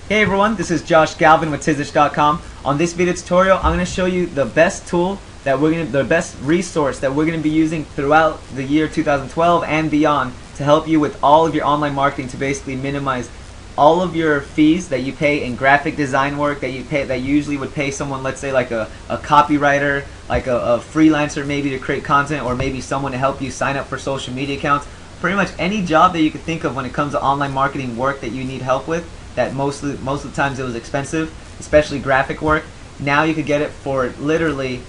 Hey everyone, this is Josh Galvin with Tizish.com. On this video tutorial, I'm going to show you the best tool the best resource that we're going to be using throughout the year 2012 and beyond to help you with all of your online marketing, to basically minimize all of your fees that you pay in graphic design work that you usually would pay someone, let's say like a copywriter, like a freelancer maybe, to create content, or maybe someone to help you sign up for social media accounts. Pretty much any job that you could think of when it comes to online marketing work that you need help with, that most of the times it was expensive, especially graphic work. Now you could get it for literally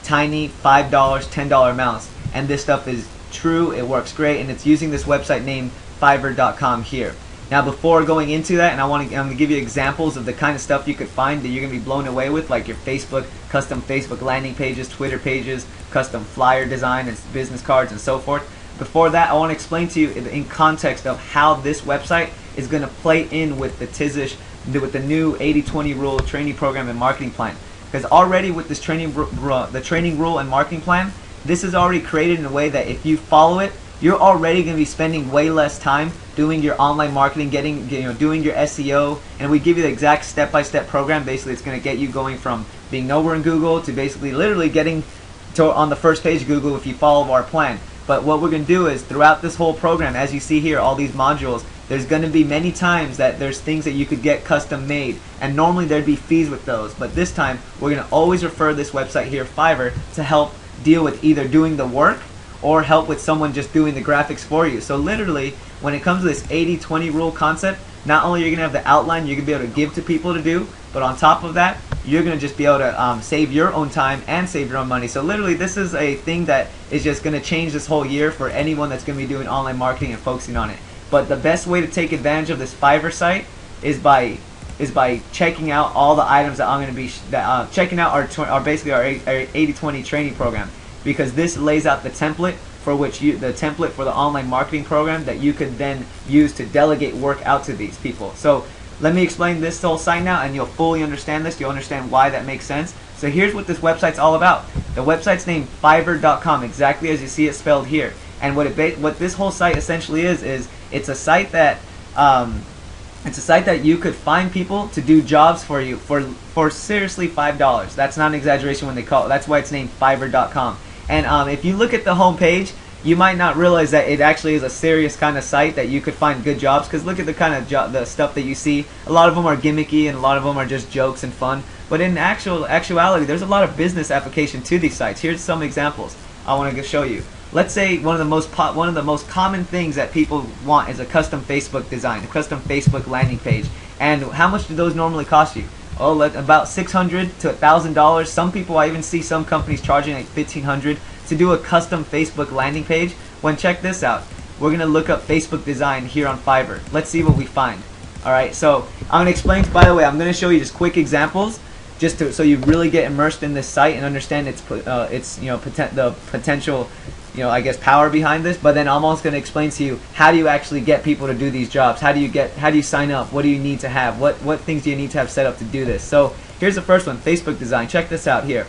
tiny $5, $10 amounts, and this stuff is true, it works great, and it's using this website named Fiverr.com here. Now before going into that, and I'm going to give you examples of the kind of stuff you could find that you're going to be blown away with, like your Facebook, custom Facebook landing pages, Twitter pages, custom flyer design and business cards and so forth. Before that, I want to explain to you in context of how this website is going to play in with the Tizish, with the new 80-20 rule training program and marketing plan. Because already with this training rule and marketing plan, this is already created in a way that if you follow it, you're already going to be spending way less time doing your online marketing, doing your SEO, and we give you the exact step-by-step program. Basically, it's going to get you going from being nowhere in Google to basically literally getting to on the first page of Google if you follow our plan. But what we're going to do is, throughout this whole program, as you see here, all these modules, there's going to be many times that there's things that you could get custom made, and normally there'd be fees with those. But this time, we're going to always refer this website here, Fiverr, to help deal with either doing the work or help with someone just doing the graphics for you. So literally, when it comes to this 80-20 rule concept, not only are you going to have the outline you're going to be able to give to people to do, but on top of that, you're going to just be able to save your own time and save your own money. So literally, this is a thing that is just going to change this whole year for anyone that's going to be doing online marketing and focusing on it. But the best way to take advantage of this Fiverr site is by checking out all the items that I'm going to be checking out our basically our 80-20 training program, because this lays out the template for the online marketing program that you could then use to delegate work out to these people. So let me explain this whole site now, and you'll fully understand this. You'll understand why that makes sense. So here's what this website's all about. The website's named Fiverr.com, exactly as you see it spelled here. And what this whole site essentially is it's a site that you could find people to do jobs for you for seriously $5. That's not an exaggeration when they call it. That's why it's named Fiverr.com. And if you look at the home page, you might not realize that it actually is a serious kind of site that you could find good jobs, because look at the kind of the stuff that you see. A lot of them are gimmicky and a lot of them are just jokes and fun. But in actuality, there's a lot of business application to these sites. Here's some examples I want to show you. Let's say one of the most common things that people want is a custom Facebook design, a custom Facebook landing page. And how much do those normally cost you? Oh, about $600 to $1,000. Some people, I even see some companies charging like $1,500 to do a custom Facebook landing page. When check this out, we're going to look up Facebook design here on Fiverr. Let's see what we find. Alright, so I'm going to explain, by the way, I'm going to show you just quick examples so you really get immersed in this site and understand its the potential, I guess, power behind this. But then I'm also going to explain to you, how do you actually get people to do these jobs? How do you sign up? What do you need to have? What things do you need to have set up to do this? So here's the first one, Facebook design. Check this out here.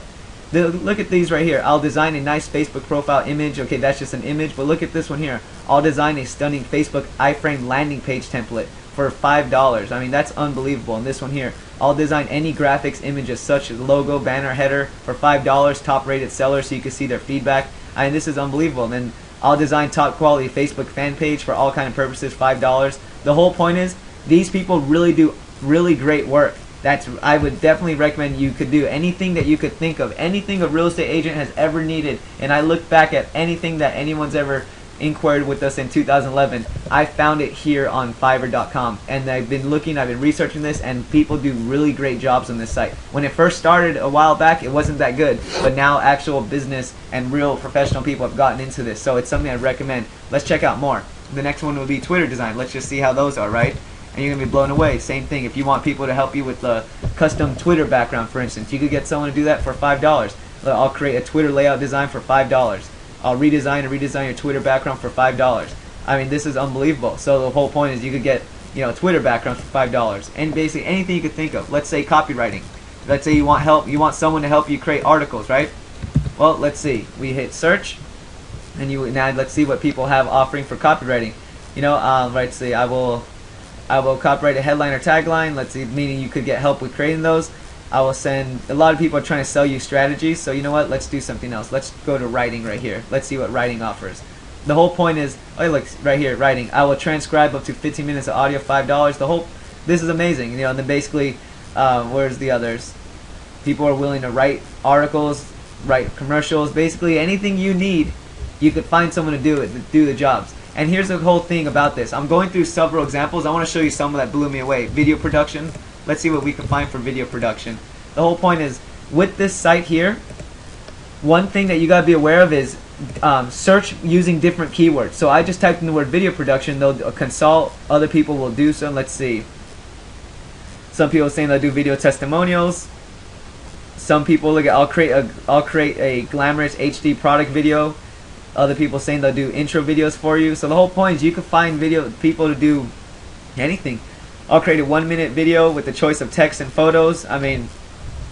Look at these right here. I'll design a nice Facebook profile image. Okay, that's just an image, but look at this one here. I'll design a stunning Facebook iframe landing page template for $5. I mean, that's unbelievable. And this one here, I'll design any graphics, images such as logo, banner, header for $5. Top rated seller, so you can see their feedback. I mean, this is unbelievable. And then I'll design top quality Facebook fan page for all kind of purposes, $5. The whole point is, these people really do really great work. I would definitely recommend you could do anything that you could think of, anything a real estate agent has ever needed. And I look back at anything that anyone's ever inquired with us in 2011, I found it here on Fiverr.com, and I've been researching this, and people do really great jobs on this site. When it first started a while back, it wasn't that good, but now actual business and real professional people have gotten into this, so it's something I'd recommend. Let's check out more. The next one will be Twitter design. Let's just see how those are, right? And you're going to be blown away. Same thing, if you want people to help you with the custom Twitter background, for instance, you could get someone to do that for $5. I'll create a Twitter layout design for $5. I'll redesign your Twitter background for $5. I mean, this is unbelievable. So the whole point is you could get, Twitter backgrounds for $5. And basically anything you could think of. Let's say copywriting. Let's say you want someone to help you create articles, right? Well, let's see. We hit search, and now let's see what people have offering for copywriting. Let's see. I will copyright a headline or tagline. Let's see, meaning you could get help with creating those. I will send, a lot of people are trying to sell you strategies, so you know what, let's do something else. Let's go to writing right here. Let's see what writing offers. The whole point is, oh look, right here, writing. I will transcribe up to 15 minutes of audio, $5. This is amazing, you know, and then basically, where's the others? People are willing to write articles, write commercials, basically anything you need, you could find someone to do it, to do the jobs. And here's the whole thing about this. I'm going through several examples. I want to show you some that blew me away. Video production. Let's see what we can find for video production. The whole point is, with this site here, one thing that you gotta be aware of is search using different keywords. So I just typed in the word video production. They'll consult. Other people will do so. Let's see. Some people are saying they'll do video testimonials. Some people look at I'll create a glamorous HD product video. Other people saying they'll do intro videos for you. So the whole point is you can find people to do anything. I'll create a 1-minute video with the choice of text and photos. I mean,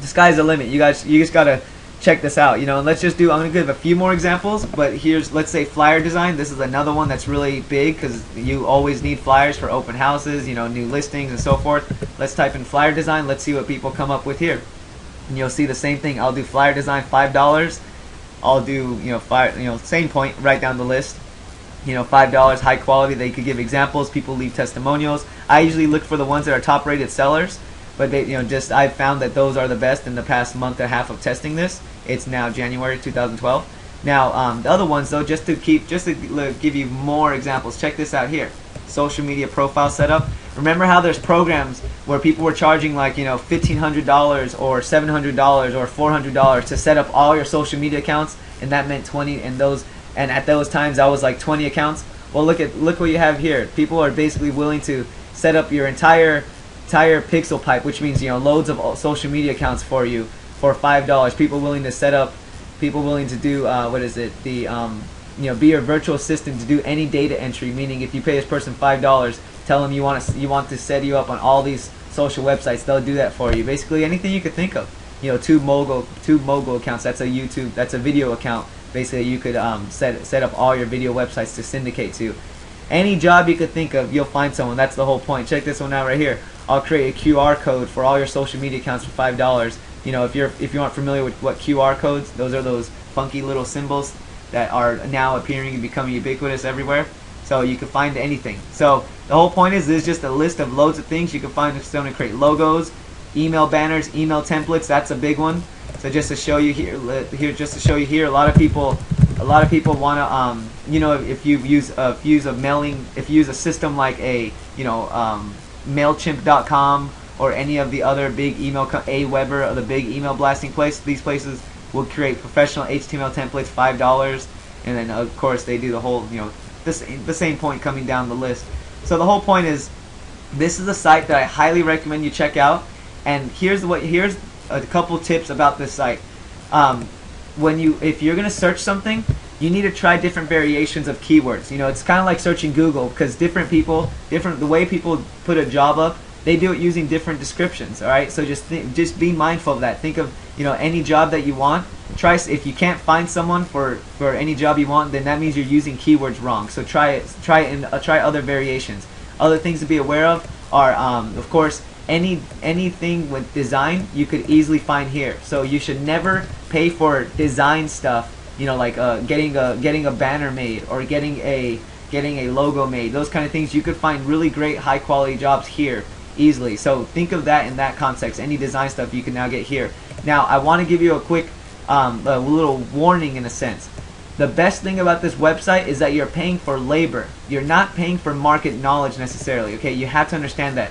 the sky's the limit. You just gotta check this out. You know, and let's just do. I'm gonna give a few more examples. But here's, let's say, flyer design. This is another one that's really big because you always need flyers for open houses, you know, new listings and so forth. Let's type in flyer design. Let's see what people come up with here. And you'll see the same thing. I'll do flyer design, $5. I'll do, same point, write down the list. $5, high quality. They could give examples. People leave testimonials. I usually look for the ones that are top rated sellers, but they, I've found that those are the best in the past month and a half of testing this. It's now January 2012. Now, the other ones though, just to give you more examples, check this out here. Social media profile setup. Remember how there's programs where people were charging like, $1,500 or $700 or $400 to set up all your social media accounts, and that meant 20, and at those times I was like 20 accounts. Well, look what you have here. People are basically willing to set up your entire pixel pipe, which means loads of social media accounts for you for $5. People willing to set up, people willing to do be your virtual assistant to do any data entry. Meaning, if you pay this person $5, tell them you want to set you up on all these social websites, they'll do that for you. Basically, anything you could think of. Two mogul accounts. That's a video account. Basically, you could set up all your video websites to syndicate to. Any job you could think of, you'll find someone. That's the whole point. Check this one out right here. I'll create a QR code for all your social media accounts for $5. If you aren't familiar with what QR codes, those are those funky little symbols that are now appearing and becoming ubiquitous everywhere. So you can find anything. So the whole point is, this is just a list of loads of things you can find if someone to create logos, email banners, email templates. That's a big one. So just to show you here, a lot of people want to, if you use a system like a, Mailchimp.com or any of the other big email, Aweber or the big email blasting place, these places will create professional HTML templates, $5, and then of course they do the whole, the same point coming down the list. So the whole point is, this is a site that I highly recommend you check out. And here's a couple tips about this site. If you're gonna search something, you need to try different variations of keywords. It's kind of like searching Google, because the way people put a job up, they do it using different descriptions. All right, so just be mindful of that. Think of any job that you want. If you can't find someone for any job you want, then that means you're using keywords wrong. So try other variations. Other things to be aware of are, of course, anything with design you could easily find here. So you should never pay for design stuff. Like getting a banner made or getting a logo made. Those kind of things you could find really great high quality jobs here easily. So think of that in that context. Any design stuff you can now get here. Now I want to give you a quick a little warning in a sense. The best thing about this website is that you're paying for labor. You're not paying for market knowledge necessarily. Okay, you have to understand that.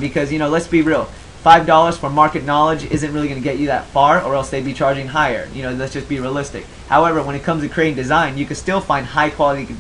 Because let's be real, $5 for market knowledge isn't really going to get you that far, or else they'd be charging higher. Let's just be realistic. However, when it comes to creating design, you can still find high quality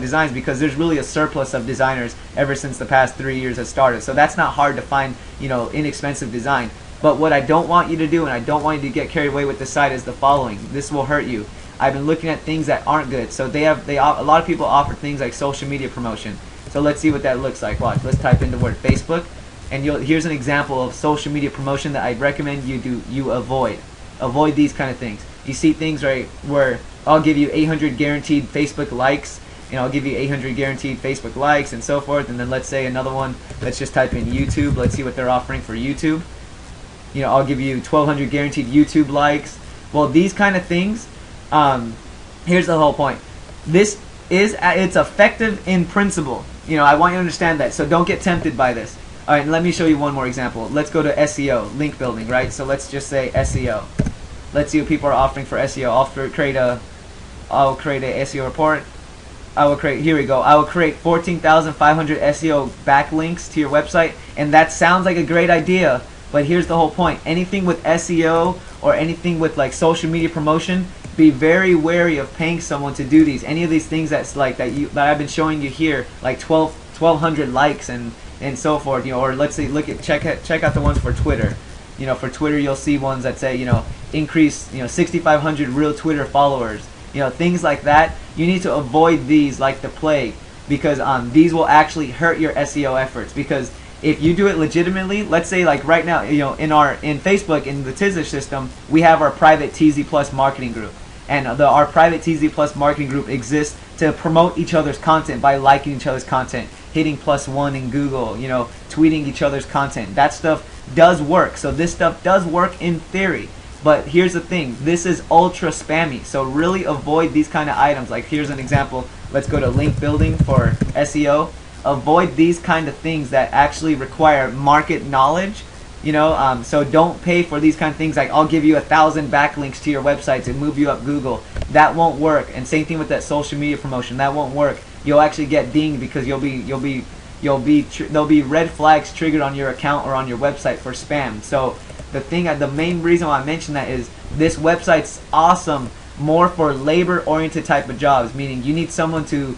designs, because there's really a surplus of designers ever since the past 3 years has started. So that's not hard to find, inexpensive design. But what I don't want you to do, and I don't want you to get carried away with this site, is the following. This will hurt you. I've been looking at things that aren't good. So a lot of people offer things like social media promotion. So let's see what that looks like. Watch. Let's type in the word Facebook, and here's an example of social media promotion that I recommend you avoid. Avoid these kind of things. You see things right where I'll give you 800 guaranteed Facebook likes, I'll give you 800 guaranteed Facebook likes and so forth. And then let's say another one, let's just type in YouTube. Let's see what they're offering for YouTube. I'll give you 1200 guaranteed YouTube likes. Well, these kind of things, here's the whole point. It's effective in principle. I want you to understand that, so don't get tempted by this. All right, let me show you one more example. Let's go to SEO, link building, right? So let's just say SEO. Let's see what people are offering for SEO. I'll create a SEO report. Here we go. I will create 14,500 SEO backlinks to your website, and that sounds like a great idea, but here's the whole point. Anything with SEO or anything with like social media promotion, be very wary of paying someone to do these. Any of these things that I've been showing you here, like 1,200 likes and so forth, or let's say check out the ones for Twitter. For Twitter you'll see ones that say, increase 6,500 real Twitter followers. Things like that. You need to avoid these like the plague, because these will actually hurt your SEO efforts. Because if you do it legitimately, let's say like right now, in Facebook, in the Tizish system, we have our private TZ Plus marketing group. And our private TZ Plus marketing group exists to promote each other's content by liking each other's content, hitting +1 in Google, tweeting each other's content. That stuff does work. So this stuff does work in theory. But here's the thing, this is ultra spammy. So really avoid these kind of items. Like here's an example. Let's go to link building for SEO. Avoid these kind of things that actually require market knowledge. So don't pay for these kind of things like I'll give you 1,000 backlinks to your website to move you up Google. That won't work. And same thing with that social media promotion. That won't work. You'll actually get dinged because there'll be red flags triggered on your account or on your website for spam. So the main reason why I mention that is this website's awesome more for labor-oriented type of jobs, meaning you need someone to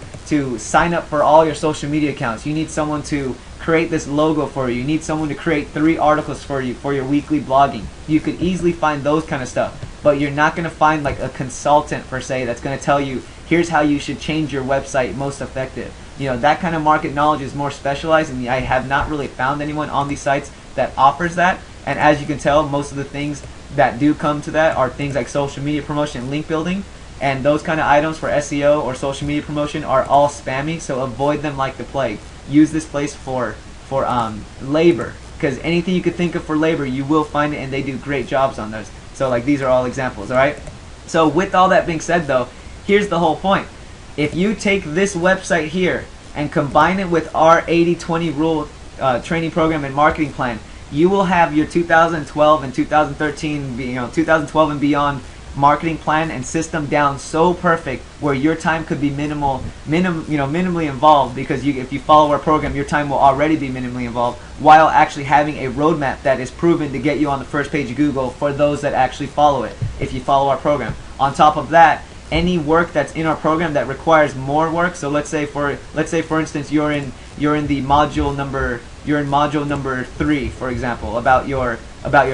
sign up for all your social media accounts. You need someone to create this logo for you. You need someone to create 3 articles for you for your weekly blogging. You could easily find those kind of stuff, but you're not going to find like a consultant per se that's going to tell you here's how you should change your website most effective. That kind of market knowledge is more specialized, and I have not really found anyone on these sites that offers that. And as you can tell, most of the things that do come to that are things like social media promotion and link building, and those kind of items for SEO or social media promotion are all spammy, so avoid them like the plague. Use this place for labor, because anything you could think of for labor, you will find it, and they do great jobs on those. So like these are all examples, alright? So with all that being said though, here's the whole point. If you take this website here and combine it with our 80-20 rule training program and marketing plan, you will have your 2012 and 2013, 2012 and beyond marketing plan and system down so perfect where your time could be minimally involved, because if you follow our program, your time will already be minimally involved, while actually having a roadmap that is proven to get you on the first page of Google for those that actually follow it, if you follow our program. On top of that, any work that's in our program that requires more work, so let's say for instance you're in module number 3, for example, about your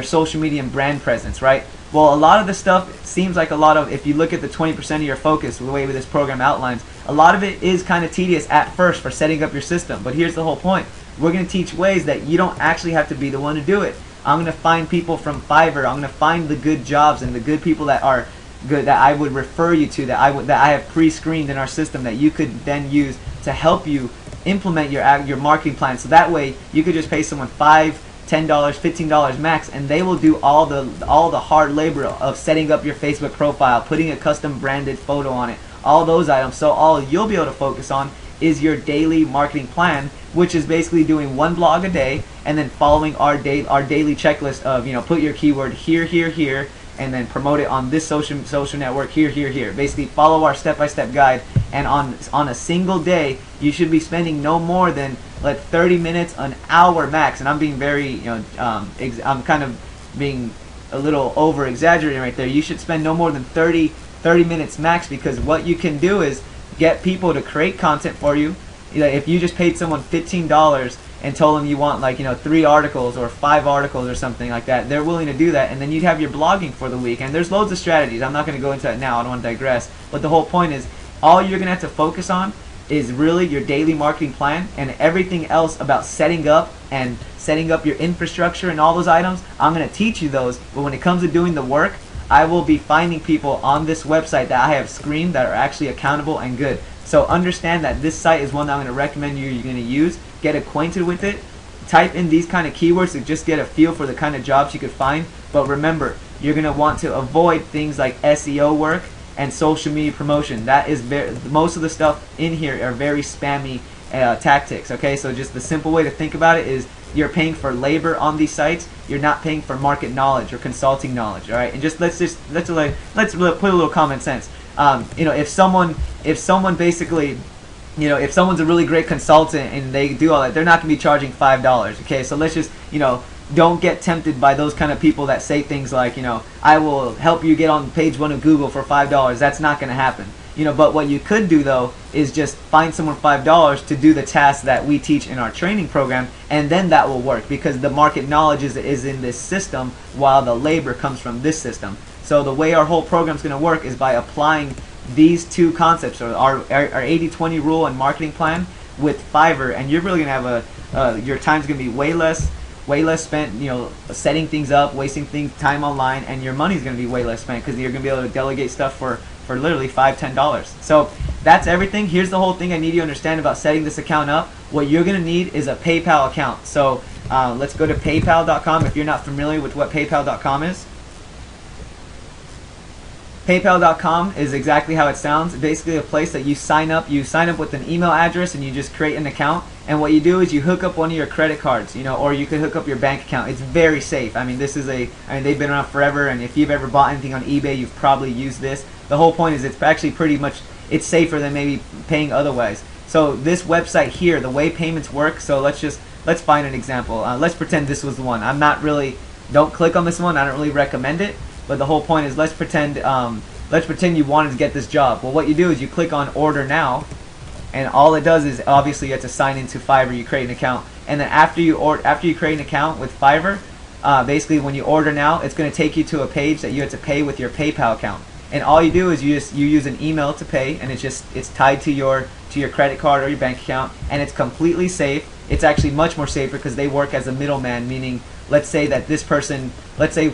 social media and brand presence, right? Well, a lot of this stuff seems like if you look at the 20% of your focus, the way this program outlines, a lot of it is kind of tedious at first for setting up your system. But here's the whole point. We're going to teach ways that you don't actually have to be the one to do it. I'm going to find people from Fiverr. I'm going to find the good jobs and the good people that are good that I would refer you to, that I have pre-screened in our system that you could then use to help you implement your marketing plan. So that way you could just pay someone $5, $10, $15 max, and they will do all the hard labor of setting up your Facebook profile, putting a custom branded photo on it, all those items. So all you'll be able to focus on is your daily marketing plan, which is basically doing 1 blog a day and then following our daily checklist of put your keyword here, and then promote it on this social network here. Basically follow our step-by-step guide, and on a single day you should be spending no more than like 30 minutes, an hour max. And I'm being very I'm kind of being a little over exaggerating right there. You should spend no more than 30 minutes max, because what you can do is get people to create content for you. If you just paid someone $15 and told them you want 3 articles or 5 articles or something like that, they're willing to do that, and then you'd have your blogging for the week. And there's loads of strategies. I'm not going to go into that now. I don't want to digress. But the whole point is, all you're going to have to focus on is really your daily marketing plan, and everything else about setting up your infrastructure and all those items, I'm going to teach you those. But when it comes to doing the work, I will be finding people on this website that I have screened that are actually accountable and good. So understand that this site is one that I'm going to recommend you're going to use. Get acquainted with it. Type in these kind of keywords to just get a feel for the kind of jobs you could find. But remember, you're going to want to avoid things like SEO work and social media promotion. That is most of the stuff in here are very spammy tactics. Okay, so just the simple way to think about it is you're paying for labor on these sites. You're not paying for market knowledge or consulting knowledge. All right, and let's put a little common sense. If someone basically, if someone's a really great consultant and they do all that, they're not going to be charging $5. Okay, so let's just, don't get tempted by those kind of people that say things like, I will help you get on page 1 of Google for $5. That's not going to happen. But what you could do though is just find someone $5 to do the tasks that we teach in our training program, and then that will work because the market knowledge is in this system while the labor comes from this system. So the way our whole program is going to work is by applying these two concepts, or our 80-20 rule and marketing plan with Fiverr, and you're really going to have your time's going to be way less spent, setting things up, wasting time online, and your money's going to be way less spent because you're going to be able to delegate stuff for literally $5-10. So that's everything. Here's the whole thing I need you to understand about setting this account up. What you're going to need is a PayPal account. So let's go to paypal.com if you're not familiar with what paypal.com is. PayPal.com is exactly how it sounds. Basically a place that you sign up with an email address and you just create an account, and what you do is you hook up one of your credit cards, or you could hook up your bank account. It's very safe. They've been around forever, and if you've ever bought anything on eBay, you've probably used this. The whole point is it's actually it's safer than maybe paying otherwise. So this website here, the way payments work, so let's find an example. Let's pretend this was the one. Don't click on this one. I don't really recommend it. But the whole point is let's pretend you wanted to get this job. Well, what you do is you click on Order Now, and all it does is obviously you have to sign into Fiverr. You create an account, and then after you create an account with Fiverr, basically when you order now, it's going to take you to a page that you have to pay with your PayPal account. And all you do is you use an email to pay, and it's tied to your credit card or your bank account, and it's completely safe. It's actually much more safer because they work as a middleman, meaning let's say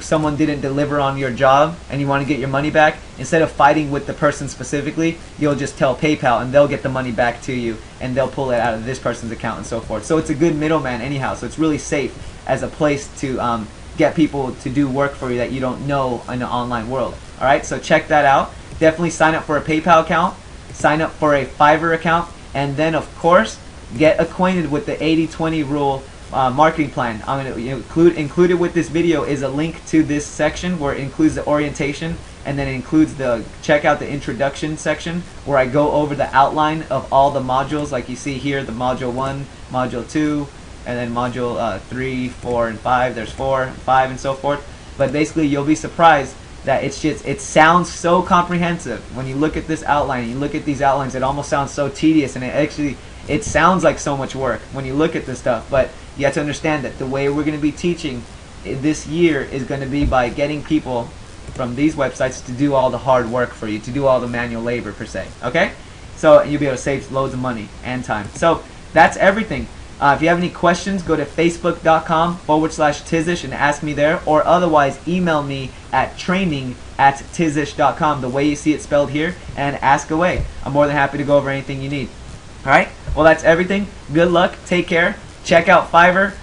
someone didn't deliver on your job and you want to get your money back. Instead of fighting with the person specifically, you'll just tell PayPal and they'll get the money back to you, and they'll pull it out of this person's account and so forth. So it's a good middleman anyhow. So it's really safe as a place to get people to do work for you that you don't know in the online world. Alright, so check that out. Definitely sign up for a PayPal account, sign up for a Fiverr account, and then of course get acquainted with the 80-20 rule marketing plan. I'm going to included with this video is a link to this section where it includes the orientation, and then it includes check out the introduction section where I go over the outline of all the modules, like you see here, the module 1, module 2, and then module 3, 4, and 5. There's 4, 5, and so forth. But basically you'll be surprised that it sounds so comprehensive. When you look at this outline, you look at these outlines, it almost sounds so tedious, and it sounds like so much work when you look at this stuff. But you have to understand that the way we're going to be teaching this year is going to be by getting people from these websites to do all the hard work for you, to do all the manual labor per se. Okay? So you'll be able to save loads of money and time. So that's everything. If you have any questions, go to facebook.com/Tizish and ask me there, or otherwise email me at training@Tizish.com, the way you see it spelled here, and ask away. I'm more than happy to go over anything you need. Alright? Well, that's everything. Good luck. Take care. Check out Fiverr.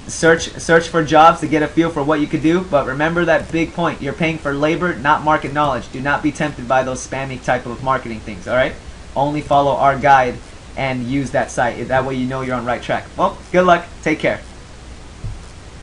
Search for jobs to get a feel for what you could do. But remember that big point. You're paying for labor, not market knowledge. Do not be tempted by those spammy type of marketing things. Alright? Only follow our guide and use that site. That way you know you're on the right track. Well, good luck. Take care.